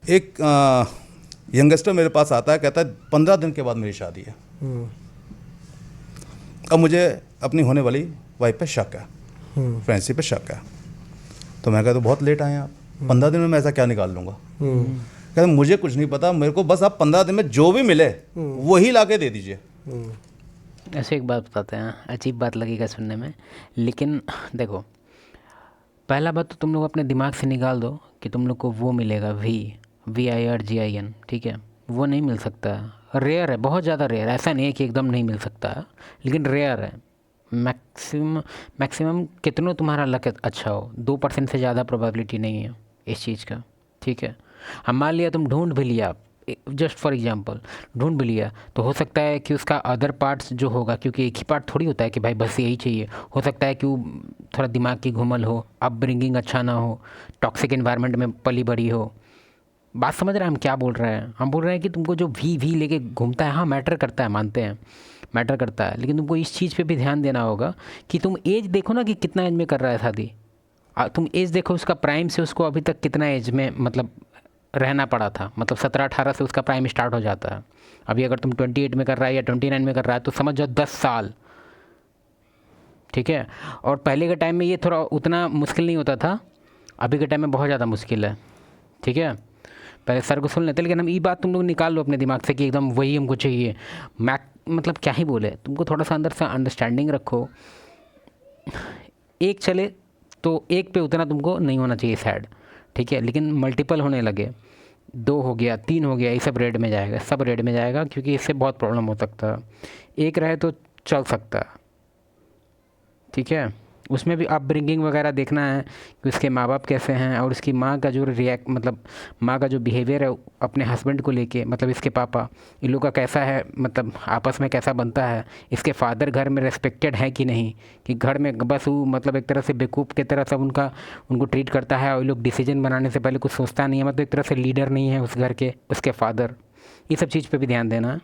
एक यंगस्टर मेरे पास आता है, कहता है 15 दिन के बाद मेरी शादी है। अब मुझे अपनी होने वाली वाइफ पे शक है, फ्रेंडशिप पे शक है। तो मैं कहता तो बहुत लेट आए आप, 15 दिन में मैं ऐसा क्या निकाल लूँगा। कहते मुझे कुछ नहीं पता, मेरे को बस आप 15 दिन में जो भी मिले वही ला के दे दीजिए। ऐसे एक बात बताते हैं, अजीब बात लगेगा सुनने में, लेकिन देखो, पहला बात तो तुम लोग अपने दिमाग से निकाल दो कि तुम लोग को वो मिलेगा VIRGIN, ठीक है। वो नहीं मिल सकता, रेयर है, बहुत ज़्यादा रेयर। ऐसा नहीं है कि एकदम नहीं मिल सकता, लेकिन रेयर है। मैक्सिमम कितनों तुम्हारा लक अच्छा हो, 2% से ज़्यादा प्रोबेबिलिटी नहीं है इस चीज़ का, ठीक है। हम मान लिया तुम ढूंढ भी लिया, जस्ट फॉर एग्जांपल ढूंढ भी लिया, तो हो सकता है कि उसका अदर पार्ट्स जो होगा, क्योंकि एक ही पार्ट थोड़ी होता है कि भाई बस यही चाहिए, हो सकता है कि वो थोड़ा दिमाग की घुमल हो, अपब्रिंगिंग अच्छा ना हो, टॉक्सिक एनवायरनमेंट में पली बड़ी हो। बात समझ रहे हैं हम क्या बोल रहे हैं? हम बोल रहे हैं कि तुमको जो वी लेके घूमता है, हाँ मैटर करता है, मानते हैं मैटर करता है, लेकिन तुमको इस चीज़ पे भी ध्यान देना होगा कि तुम एज देखो ना, कि कितना एज में कर रहा है शादी। तुम एज देखो उसका, प्राइम से उसको अभी तक कितना एज में मतलब रहना पड़ा था, मतलब 17-18 से उसका प्राइम स्टार्ट हो जाता है। अभी अगर तुम 28 में कर रहा है या 29 में कर रहा है, तो समझ जाओ 10 साल, ठीक है। और पहले के टाइम में ये थोड़ा उतना मुश्किल नहीं होता था, अभी के टाइम में बहुत ज़्यादा मुश्किल है, ठीक है। पहले सर को सुन लेते, लेकिन हम ये बात तुम लोग निकाल लो अपने दिमाग से कि एकदम वही हमको चाहिए। मतलब क्या ही बोले, तुमको थोड़ा सा अंदर से अंडरस्टैंडिंग रखो। एक चले तो एक पे उतना तुमको नहीं होना चाहिए सैड, ठीक है, लेकिन मल्टीपल होने लगे, 2 हो गया, 3 हो गया, ये सब रेड में जाएगा, सब रेड में जाएगा, क्योंकि इससे बहुत प्रॉब्लम हो सकता है। एक रहे तो चल सकता है, ठीक है। उसमें भी अपब्रिंगिंग वगैरह देखना है कि उसके माँ बाप कैसे हैं, और उसकी माँ का जो मतलब माँ का जो बिहेवियर है अपने हस्बैंड को लेके, मतलब इसके पापा, इन लोग का कैसा है, मतलब आपस में कैसा बनता है, इसके फादर घर में रेस्पेक्टेड है कि नहीं, कि घर में बस वो मतलब एक तरह से बेवकूफ़ की तरह सब उनको ट्रीट करता है, और ये लोग डिसीजन बनाने से पहले कुछ सोचता नहीं है, मतलब एक तरह से लीडर नहीं है उस घर के, उसके फादर। ये सब चीज़ पर भी ध्यान देना है।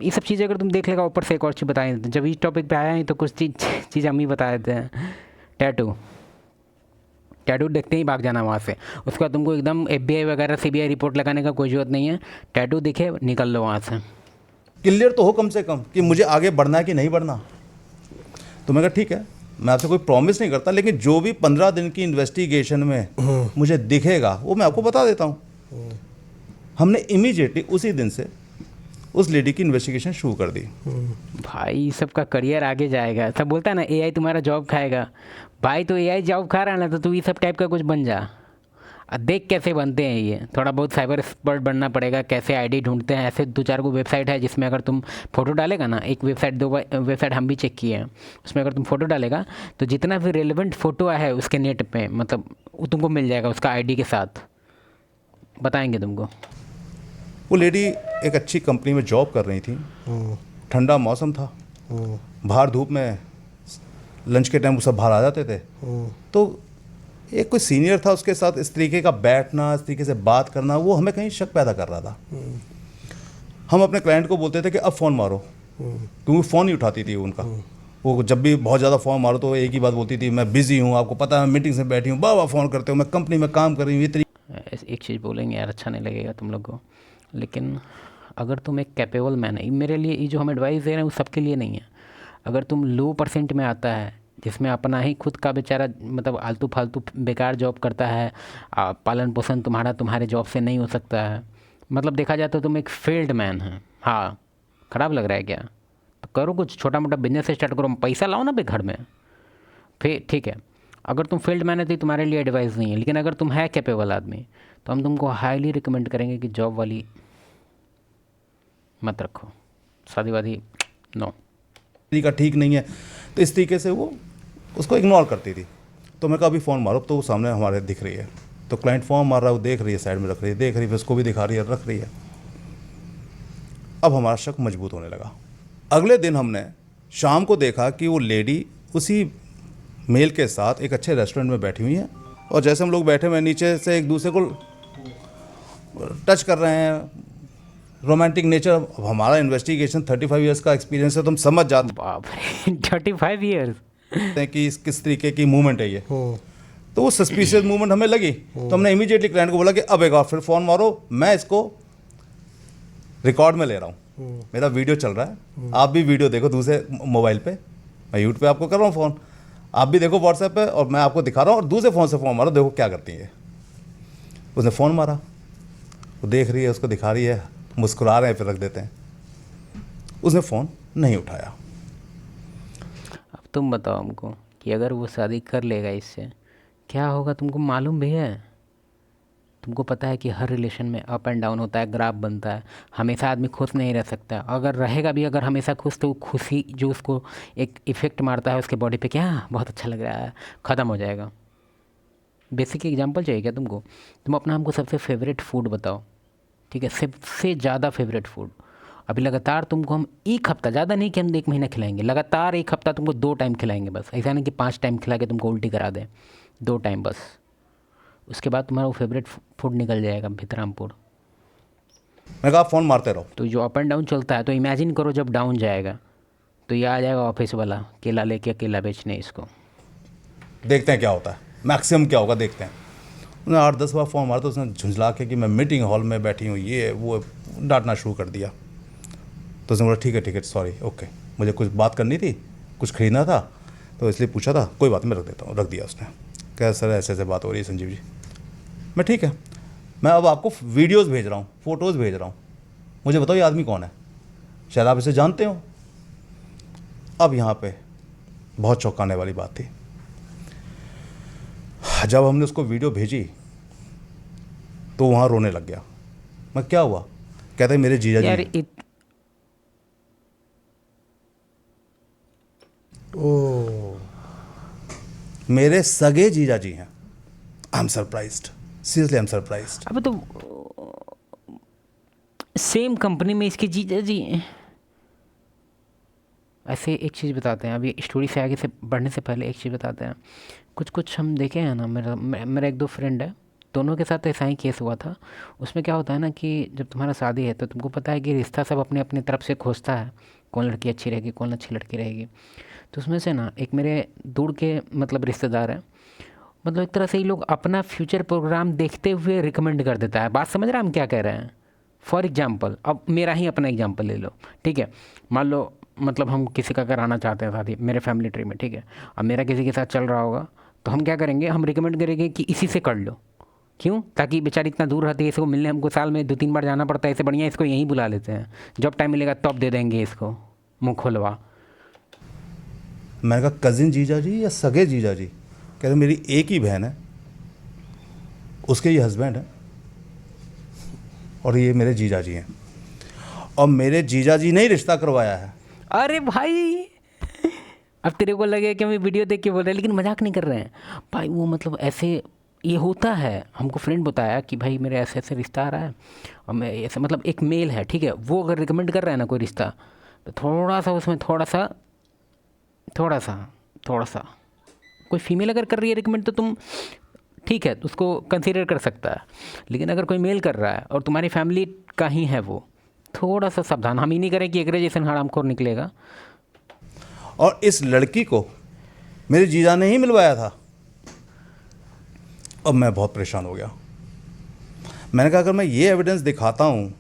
ये सब चीज़ें अगर तुम देख लेगा, ऊपर से एक और चीज़ बताएं, जब इस टॉपिक पे आया है तो कुछ चीज़ हम ही बता देते हैं। टैटू देखते ही भाग जाना वहाँ से, उसके बाद तुमको एकदम FBI वगैरह CBI रिपोर्ट लगाने का कोई ज़रूरत नहीं है। टैटू दिखे, निकल लो वहाँ से। क्लियर तो हो कम से कम कि मुझे आगे बढ़ना है कि नहीं बढ़ना। तो मैं कहा ठीक है, मैं आपसे कोई प्रॉमिस नहीं करता, लेकिन जो भी 15 दिन की इन्वेस्टिगेशन में मुझे दिखेगा वो मैं आपको बता देता हूँ। हमने इमीडिएटली उसी दिन से उस लेडी की इन्वेस्टिगेशन शुरू कर दी। भाई सबका करियर आगे जाएगा, सब बोलता है ना AI तुम्हारा जॉब खाएगा। भाई तो AI जॉब खा रहा है ना, तो तू ये सब टाइप का कुछ बन जा। देख कैसे बनते हैं ये, थोड़ा बहुत साइबर एक्सपर्ट बनना पड़ेगा, कैसे ID ढूंढते हैं। ऐसे 2-4 को वेबसाइट है जिसमें अगर तुम फ़ोटो डालेगा ना, एक वेबसाइट 2 वेबसाइट हम भी चेक किए हैं, उसमें अगर तुम फ़ोटो डालेगा तो जितना भी रेलिवेंट फ़ोटो है उसके नेट पे, मतलब वो तुमको मिल जाएगा उसका ID के साथ, बताएंगे तुमको। वो लेडी एक अच्छी कंपनी में जॉब कर रही थी, ठंडा मौसम था, बाहर धूप में लंच के टाइम वो सब बाहर आ जाते थे। तो एक कोई सीनियर था, उसके साथ इस तरीके का बैठना, इस तरीके से बात करना, वो हमें कहीं शक पैदा कर रहा था। हम अपने क्लाइंट को बोलते थे कि अब फ़ोन मारो, क्योंकि फ़ोन ही उठाती थी उनका। वो जब भी बहुत ज़्यादा फ़ोन मारो तो एक ही बात बोलती थी, मैं बिज़ी हूँ, आपको पता है मैं मीटिंग से बैठी हूँ, बार फ़ोन करते हो, मैं कंपनी में काम कर रही हूँ। ये एक चीज़ बोलेंगे यार, अच्छा नहीं लगेगा तुम लोग को, लेकिन अगर तुम एक कैपेबल मैन है, मेरे लिए ये जो हम एडवाइस दे रहे हैं वो सबके लिए नहीं है। अगर तुम लो % में आता है, जिसमें अपना ही खुद का बेचारा मतलब आलतू फालतू बेकार जॉब करता है, पालन पोषण तुम्हारे जॉब से नहीं हो सकता है, मतलब देखा जाए तो तुम एक फेल्ड मैन है। हाँ, ख़राब लग रहा है क्या? तो करो कुछ छोटा मोटा बिजनेस स्टार्ट करो, पैसा लाओ ना बे घर में, फिर ठीक है। अगर तुम फील्ड मैन है तो तुम्हारे लिए एडवाइस नहीं है, लेकिन अगर तुम है कैपेबल आदमी तो हम तुमको हाईली रिकमेंड करेंगे कि जॉब वाली मत रखो, शादी वादी नो। तरीका ठीक नहीं है। तो इस तरीके से वो उसको इग्नोर करती थी। तो मैं कहा अभी फ़ोन मारो, तो वो सामने हमारे दिख रही है, तो क्लाइंट फ़ोन मार रहा है, वो देख रही है, साइड में रख रही है, देख रही है, फिर उसको भी दिखा रही है, रख रही है। अब हमारा शक मजबूत होने लगा। अगले दिन हमने शाम को देखा कि वो लेडी उसी मेल के साथ एक अच्छे रेस्टोरेंट में बैठी हुई है, और जैसे हम लोग बैठे हुए नीचे से एक दूसरे को टच कर रहे हैं, रोमांटिक नेचर। अब हमारा इन्वेस्टिगेशन 35 ईयर्स का एक्सपीरियंस है, तो हम समझ जाते बाप रे 35 ईयर्स हैं कि किस तरीके की मूवमेंट है ये। तो वो सस्पिशियस मूवमेंट हमें लगी, तो हमने इमीडिएटली क्लाइंट को बोला कि अब एक बार फिर फ़ोन मारो, मैं इसको रिकॉर्ड में ले रहा हूँ, मेरा वीडियो चल रहा है, आप भी वीडियो देखो दूसरे मोबाइल पे, मैं यूट्यूब पे आपको कर रहा हूँ फ़ोन, आप भी देखो व्हाट्सएप पे, और मैं आपको दिखा रहा हूँ, और दूसरे फ़ोन से फ़ोन मारो, देखो क्या करती है। उसने फ़ोन मारा, वो देख रही है, उसको दिखा रही है, मुस्कुरा रहे हैं, फिर रख देते हैं। उसने फ़ोन नहीं उठाया। अब तुम बताओ हमको कि अगर वो शादी कर लेगा इससे, क्या होगा तुमको मालूम भी है? तुमको पता है कि हर रिलेशन में अप एंड डाउन होता है, ग्राफ बनता है, हमेशा आदमी खुश नहीं रह सकता। अगर रहेगा भी अगर हमेशा खुश, तो खुशी जो उसको एक इफ़ेक्ट मारता है उसके बॉडी पे, क्या बहुत अच्छा लग रहा है, ख़त्म हो जाएगा। बेसिक एग्जांपल चाहिए क्या तुमको? तुम अपना हमको सबसे फेवरेट फूड बताओ, ठीक है, सबसे ज़्यादा फेवरेट फूड। अभी लगातार तुमको हम एक हफ्ता, ज़्यादा नहीं कि हम 1 महीना खिलाएंगे, लगातार एक हफ्ता तुमको 2 टाइम खिलाएंगे बस, ऐसा नहीं कि 5 टाइम खिला के तुमको उल्टी करा दें, 2 टाइम बस। उसके बाद तुम्हारा वो फेवरेट फूड निकल जाएगा भितरामपुर। मैं कहा फ़ोन मारते रहो। तो जो अप एंड डाउन चलता है, तो इमेजिन करो जब डाउन जाएगा तो ये आ जाएगा ऑफिस वाला, केला लेके अकेला बेचने इसको। देखते हैं क्या होता है, मैक्सिमम क्या होगा देखते हैं। उन्हें 8-10 बार फ़ोन मारा, तो उसने झुंझला के कि मैं मीटिंग हॉल में बैठी हूँ, ये वो डांटना शुरू कर दिया। तो उसने बोला ठीक है सॉरी, ओके, मुझे कुछ बात करनी थी, कुछ खरीदना था, तो इसलिए पूछा था, कोई बात नहीं, मैं रख देता हूँ। रख दिया उसने। कह सर ऐसे ऐसे बात हो रही है संजीव जी। मैं ठीक है, मैं अब आपको वीडियोज़ भेज रहा हूँ, फ़ोटोज़ भेज रहा हूँ, मुझे बताओ ये आदमी कौन है, शायद आप इसे जानते हो। अब यहाँ पे बहुत चौंकाने वाली बात थी। जब हमने उसको वीडियो भेजी तो वहाँ रोने लग गया। मैं क्या हुआ? कहते मेरे जीजा जी यार हैं। ओ, मेरे सगे जीजा जी हैं। I am surprised, seriously I am surprised. अब तो सेम कंपनी में इसके जीजा जी हैं। ऐसे एक चीज़ बताते हैं, अभी स्टोरी से आगे से बढ़ने से पहले एक चीज़ बताते हैं। कुछ हम देखे हैं ना, मेरा 1-2 फ्रेंड है, दोनों के साथ ऐसा ही केस हुआ था। उसमें क्या होता है ना कि जब तुम्हारा शादी है तो तुमको पता है कि रिश्ता सब अपने अपने तरफ से खोजता है, कौन लड़की अच्छी रहेगी, कौन अच्छी लड़की रहेगी। तो उसमें से ना एक मेरे दूर के मतलब रिश्तेदार हैं, मतलब एक तरह से ये लोग अपना फ्यूचर प्रोग्राम देखते हुए रिकमेंड कर देता है। बात समझ रहे हैं हम क्या कह रहे हैं? फॉर एग्जांपल, अब मेरा ही अपना एग्जांपल ले लो, ठीक है। मान लो मतलब हम किसी का कराना चाहते हैं शादी मेरे फैमिली ट्री में, ठीक है। अब मेरा किसी के साथ चल रहा होगा तो हम क्या करेंगे, हम रिकमेंड करेंगे कि इसी से कर लो। क्यों? ताकि बेचारी इतना दूर रहती है, इसको मिलने हमको साल में 2-3 बार जाना पड़ता है, इससे बढ़िया इसको यहीं बुला लेते हैं, जब टाइम मिलेगा तब दे देंगे इसको, मुँह खुलवा। मैंने कहा कज़िन जीजा जी या सगे जीजा जी? कहते मेरी एक ही बहन है, उसके ये हस्बैंड है, और ये मेरे जीजा जी हैं, और मेरे जीजा जी ने ही रिश्ता करवाया है। अरे भाई, अब तेरे को लगे कि हम वीडियो देख के बोल रहे हैं, लेकिन मजाक नहीं कर रहे हैं भाई। वो मतलब ऐसे ये होता है, हमको फ्रेंड बताया कि भाई मेरे ऐसे ऐसे रिश्ता आ रहा है, और मैं ऐसे मतलब एक मेल है, ठीक है, वो अगर रिकमेंड कर रहा है ना कोई रिश्ता, तो थोड़ा सा उसमें थोड़ा सा कोई फीमेल अगर कर रही है रिकमेंड, तो तुम ठीक है उसको कंसीडर कर सकता है। लेकिन अगर कोई मेल कर रहा है और तुम्हारी फैमिली का ही है वो, थोड़ा सा सावधान। हम ही नहीं करें कि एक जैसन हरामखोर निकलेगा। और इस लड़की को मेरे जीजा ने ही मिलवाया था। अब मैं बहुत परेशान हो गया। मैंने कहा अगर मैं ये एविडेंस दिखाता हूँ,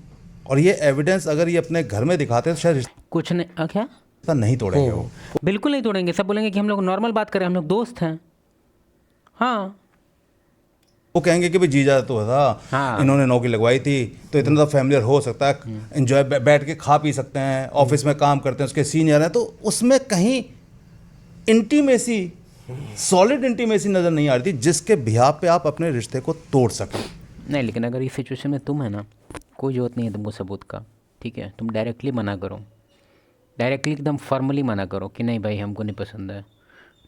और ये एविडेंस अगर ये अपने घर में दिखाते हैं, तो शायद कुछ नहीं, क्या रिश्ता नहीं तोड़ेंगे वो। बिल्कुल नहीं तोड़ेंगे, सब बोलेंगे कि हम लोग नॉर्मल बात करें, हम लोग दोस्त हैं। हाँ, वो कहेंगे कि भाई जीजा तो था, हाँ। इन्होंने नौकरी लगवाई थी, तो इतना तो फैमिलियर हो सकता है, एंजॉय बैठ के खा पी सकते हैं, ऑफिस में काम करते हैं, उसके सीनियर हैं, तो उसमें कहीं इंटीमेसी, सॉलिड इंटीमेसी नज़र नहीं आ रही थी जिसके बिहाफ पे आप अपने रिश्ते को तोड़ सकें। नहीं, लेकिन अगर इस सिचुएशन में तुम है ना, कोई ज़रूरत नहीं है तुमको सबूत का, ठीक है। तुम डायरेक्टली मना करो, डायरेक्टली एकदम फॉर्मली मना करो कि नहीं भाई हमको नहीं पसंद है,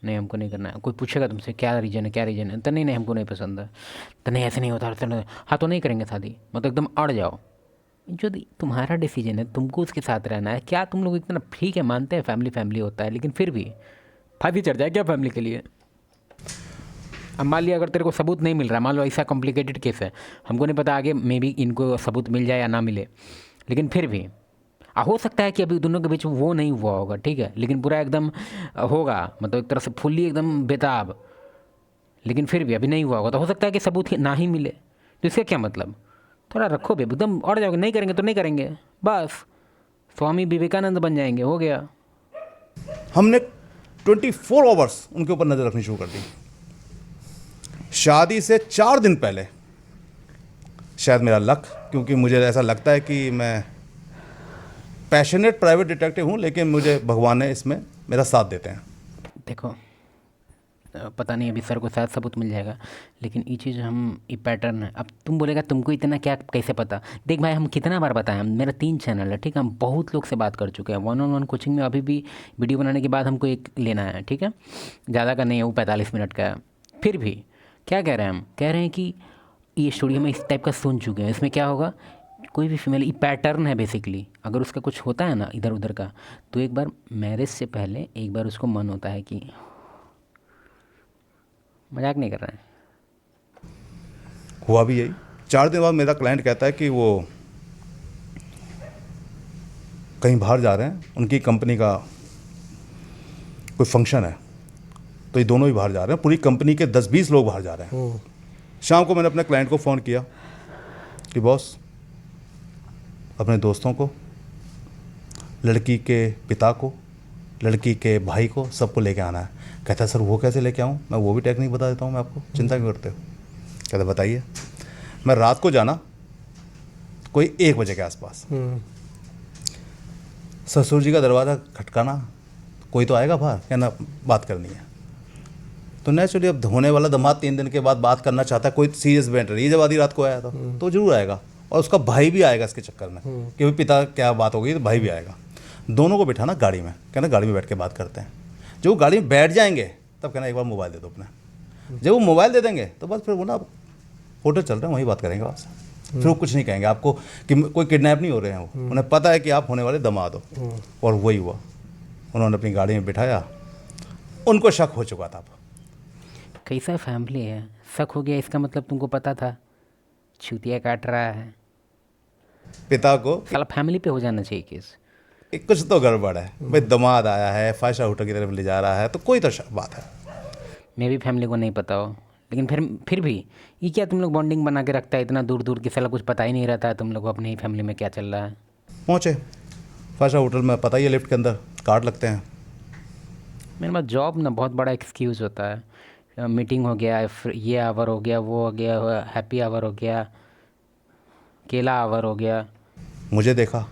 नहीं हमको नहीं करना है। कोई पूछेगा तुमसे क्या रीज़न है, क्या रीज़न है, तो नहीं नहीं हमको नहीं पसंद है, तो नहीं ऐसे नहीं होता, तो नहीं, हाँ तो नहीं करेंगे शादी, मतलब एकदम अड़ जाओ। जो तुम्हारा डिसीजन है, तुमको उसके साथ रहना है। क्या तुम लोग इतना, ठीक है मानते हैं फैमिली फैमिली होता है, लेकिन फिर भी फायदे चढ़ जाए क्या फैमिली के लिए? अब मान लिया अगर तेरे को सबूत नहीं मिल रहा, मान लो ऐसा कॉम्प्लिकेटेड केस है, हमको नहीं पता आगे मे बी इनको सबूत मिल जाए या ना मिले, लेकिन फिर भी हो सकता है कि अभी दोनों के बीच वो नहीं हुआ होगा, ठीक है, लेकिन पूरा एकदम होगा, मतलब एक तरह से फुल्ली एकदम बेताब। लेकिन फिर भी अभी नहीं हुआ होगा, तो हो सकता है कि सबूत ना ही मिले। तो इसका क्या मतलब? थोड़ा रखो बे, एकदम अड़ जाओगे, नहीं करेंगे तो नहीं करेंगे, बस स्वामी विवेकानंद बन जाएंगे, हो गया। हमने 24 आवर्स उनके ऊपर नज़र रखनी शुरू कर दी। शादी से 4 दिन पहले, शायद मेरा लक, क्योंकि मुझे ऐसा लगता है कि मैं पैशनेट प्राइवेट डिटेक्टिव हूँ, लेकिन मुझे भगवान ने इसमें मेरा साथ देते हैं। देखो पता नहीं अभी सर को शायद सबूत मिल जाएगा, लेकिन ये चीज़ हम ये पैटर्न है। अब तुम बोलेगा तुमको इतना क्या कैसे पता? देख भाई, हम कितना बार बताएं, मेरा 3 चैनल है, ठीक है, हम बहुत लोग से बात कर चुके हैं। 1-on-1 कोचिंग में अभी भी वीडियो बनाने के बाद हमको एक लेना है, ठीक है, ज़्यादा का नहीं है, वो 45 मिनट का है। फिर भी क्या कह रहे हैं हम? कह रहे हैं कि ये स्टोरी हम इस टाइप का सुन चुके हैं, इसमें क्या होगा, कोई भी फीमेल, ये पैटर्न है बेसिकली। अगर उसका कुछ होता है ना इधर उधर का, तो एक बार मैरिज से पहले एक बार उसको मन होता है कि, मजाक नहीं कर रहे हैं, हुआ भी यही। 4 दिन बाद मेरा क्लाइंट कहता है कि वो कहीं बाहर जा रहे हैं, उनकी कंपनी का कोई फंक्शन है, तो ये दोनों ही बाहर जा रहे हैं, पूरी कंपनी के 10-20 लोग बाहर जा रहे हैं। शाम को मैंने अपने क्लाइंट को फ़ोन किया कि बॉस, अपने दोस्तों को, लड़की के पिता को, लड़की के भाई को, सबको लेके आना है। कहता है सर वो कैसे लेके आऊँ? मैं वो भी टेक्निक बता देता हूँ मैं आपको, चिंता क्यों करते हो? कहता बताइए। मैं रात को जाना कोई 1 बजे के आसपास, ससुर जी का दरवाज़ा खटकाना, कोई तो आएगा बाहर, कहना बात करनी है। तो नेचुरली अब होने वाला दामाद 3 दिन के बाद बात करना चाहता है, कोई सीरियस मैटर, ये जब आधी रात को आया था तो जरूर आएगा, और उसका भाई भी आएगा इसके चक्कर में कि भाई पिता क्या बात हो गई, तो भाई भी आएगा। दोनों को बिठाना गाड़ी में, कहना गाड़ी में बैठ के बात करते हैं। जब वो गाड़ी में बैठ जाएंगे तब कहना एक बार मोबाइल दे दो अपना। जब वो मोबाइल दे देंगे तो बस फिर वो ना होटल चल रहे हैं, वहीं बात करेंगे आपसे। फिर वो कुछ नहीं कहेंगे आपको कि कोई किडनैप नहीं हो रहे हैं, वो उन्हें पता है कि आप होने वाले दामाद हो। और वही हुआ, उन्होंने अपनी गाड़ी में बिठाया, उनको शक हो चुका था। कैसा फैमिली है, शक हो गया, इसका मतलब तुमको पता था छुतिया काट रहा है। पिता को साला फैमिली पे हो जाना चाहिए केस। कुछ तो गड़बड़ है भाई, दामाद आया है, फाइव स्टार होटल की तरफ ले जा रहा है, तो कोई तो बात है। मेरी फैमिली को नहीं पता हो, लेकिन फिर भी ये क्या तुम लोग बॉन्डिंग बना के रखता है इतना दूर दूर की, साला कुछ पता ही नहीं रहता है तुम लोग को अपनी ही फैमिली में क्या चल रहा है। पहुँचे फाइव स्टार होटल में, पता ही है लिफ्ट के अंदर कार्ड लगते हैं। मेरे पास जॉब ना बहुत बड़ा एक्सक्यूज़ होता है, मीटिंग हो गया, ये आवर हो गया, वो हो गया, हैप्पी आवर हो गया, केला आवर हो गया। मुझे देखा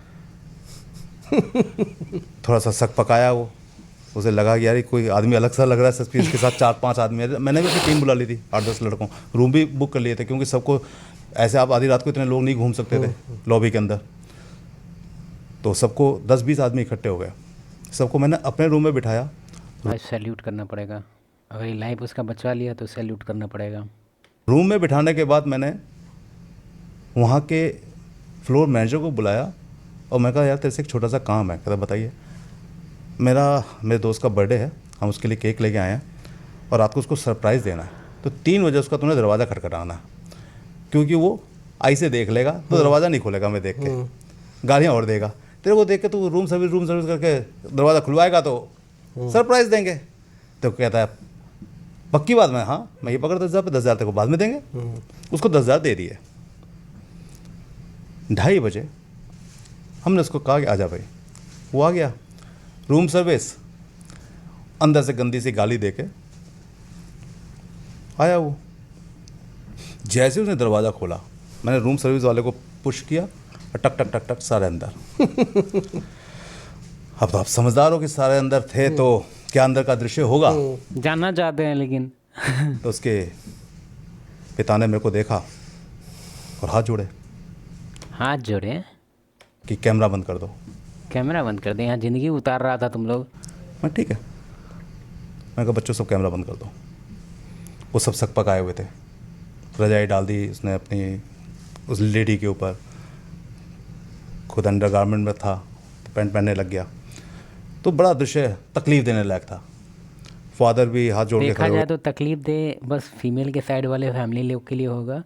थोड़ा सा शक पकाया, वो उसे लगा कि यार ये कोई आदमी अलग सा लग रहा है, सच इसके साथ 4-5 आदमी है। मैंने भी अपनी टीम बुला ली थी, 8-10 लड़कों, रूम भी बुक कर लिए थे, क्योंकि सबको ऐसे आप आधी रात को इतने लोग नहीं घूम सकते थे लॉबी के अंदर। तो सबको 10-20 आदमी इकट्ठे हो गए, सबको मैंने अपने रूम में बिठाया। भाई सैल्यूट करना पड़ेगा, अगर ये लाइफ उसका बचा लिया तो सैल्यूट करना पड़ेगा। रूम में बिठाने के बाद मैंने वहाँ के फ्लोर मैनेजर को बुलाया और मैं कहा यार तेरे से एक छोटा सा काम है। कहता बताइए। मेरे दोस्त का बर्थडे है, हम उसके लिए केक लेके आए हैं और रात को उसको सरप्राइज़ देना है, तो 3 बजे उसका तूने दरवाज़ा खटखटाना है, क्योंकि वो आई से देख लेगा तो दरवाज़ा नहीं खोलेगा, मैं देख के गालियाँ और देगा। तेरे को देख के तू रूम सर्विस करके दरवाज़ा खुलवाएगा तो सरप्राइज़ देंगे। तो कहता है पक्की बात? मैं हाँ, मैं ये पकड़ 10,000 पे 10,000 तेरे को बाद में देंगे। उसको 10,000 दे दिए। 2:30 बजे हमने उसको कहा कि आजा भाई, वो आ गया। रूम सर्विस अंदर से गंदी सी गाली दे के आया वो। जैसे उसने दरवाज़ा खोला, मैंने रूम सर्विस वाले को पुश किया और टक टक टक टक सारे अंदर। अब तो आप समझदार हो कि सारे अंदर थे, तो क्या अंदर का दृश्य होगा जानना चाहते हैं लेकिन। तो उसके पिता ने मेरे को देखा और हाथ जोड़े हाथ जोड़े कि कैमरा बंद कर दो। कैमरा बंद कर दें? यहाँ ज़िंदगी उतार रहा था तुम लोग। मैं ठीक है, मैं कहा बच्चों सब कैमरा बंद कर दो। वो सब सक पकाए हुए थे, रजाई डाल दी उसने अपनी उस लेडी के ऊपर, खुद अंडरगारमेंट में था तो पैंट पहनने लग गया। तो बड़ा दृश्य तकलीफ देने लायक था। फादर भी हाथ जोड़ के देखा खड़े जाए हुए। तो तकलीफ दे बस फीमेल के साइड वाले फैमिली लोग के लिए होगा,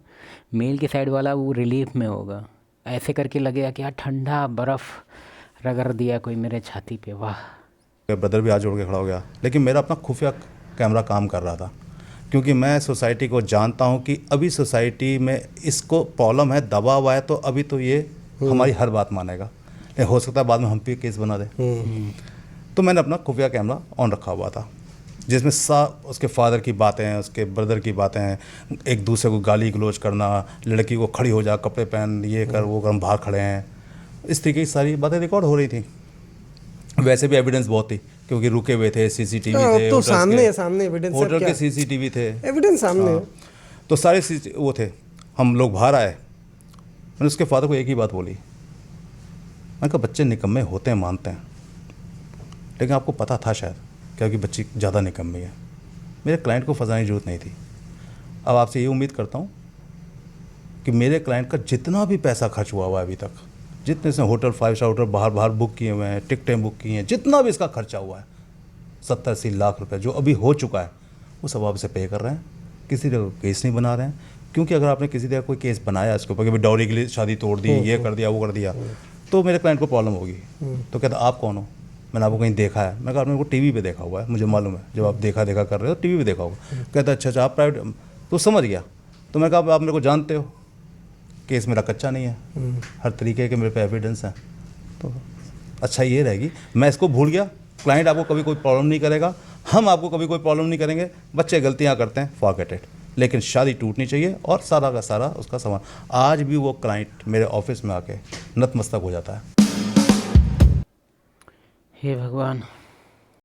मेल के साइड वाला वो रिलीफ में होगा। ऐसे करके लगेगा कि यार ठंडा बर्फ़ रगड़ दिया कोई मेरे छाती पे, वाह। ब्रदर भी हाथ जोड़ के खड़ा हो गया, लेकिन मेरा अपना खुफिया कैमरा काम कर रहा था। क्योंकि मैं सोसाइटी को जानता हूँ कि अभी सोसाइटी में इसको प्रॉब्लम है, दबा हुआ है, तो अभी तो ये हमारी हर बात मानेगा, लेकिन हो सकता है बाद में हम पे केस बना दे। तो मैंने अपना खुफिया कैमरा ऑन रखा हुआ था, जिसमें उसके फादर की बातें, उसके ब्रदर की बातें, एक दूसरे को गाली गलौज करना, लड़की को खड़ी हो जा, कपड़े पहन, ये कर वो कर, हम बाहर खड़े हैं, इस तरीके की सारी बातें रिकॉर्ड हो रही थी। वैसे भी एविडेंस बहुत थी, क्योंकि रुके हुए थे, सीसीटीवी थे, तो सामने एविडेंस होटल के सीसीटीवी थे, एविडेंस सामने है। तो सारे वो थे। हम लोग बाहर आए, मैंने उसके फादर को एक ही बात बोली, मैंने कहा बच्चे निकम्मे होते हैं, मानते हैं, लेकिन आपको पता था शायद क्योंकि बच्ची ज़्यादा निकम्मी है। मेरे क्लाइंट को फंसाने की जरूरत नहीं थी। अब आपसे ये उम्मीद करता हूँ कि मेरे क्लाइंट का जितना भी पैसा खर्च हुआ हुआ है अभी तक, जितने से होटल 5 स्टार होटल बाहर बुक किए हुए हैं, टिकटें बुक की हैं, जितना भी इसका खर्चा हुआ है 70-80 लाख रुपए जो अभी हो चुका है, वो सब आप इसे पे कर रहे हैं। किसी जगह केस नहीं बना रहे हैं, क्योंकि अगर आपने किसी जगह कोई केस बनाया इसके ऊपर कि डाउरी के लिए शादी तोड़ दी, ये कर दिया, वो कर दिया, तो मेरे क्लाइंट को प्रॉब्लम होगी। तो कहता आप कौन हो, मैंने आपको कहीं देखा है। मैं कहा आपने को टीवी पे देखा हुआ है, मुझे मालूम है, जब आप देखा कर रहे हो टीवी पे देखा होगा। कहता अच्छा आप प्राइवेट, तो समझ गया। तो मैं कहा आप मेरे को जानते हो, केस मेरा कच्चा नहीं है, हर तरीके के मेरे पे एविडेंस है, तो अच्छा ये रहेगी। मैं इसको भूल गया, क्लाइंट आपको कभी कोई प्रॉब्लम नहीं करेगा, हम आपको कभी कोई प्रॉब्लम नहीं करेंगे। बच्चे गलतियां करते हैं, फॉरगेट इट, लेकिन शादी टूटनी चाहिए और सारा का सारा उसका सामान। आज भी वो क्लाइंट मेरे ऑफिस में आके नतमस्तक हो जाता है। हे भगवान।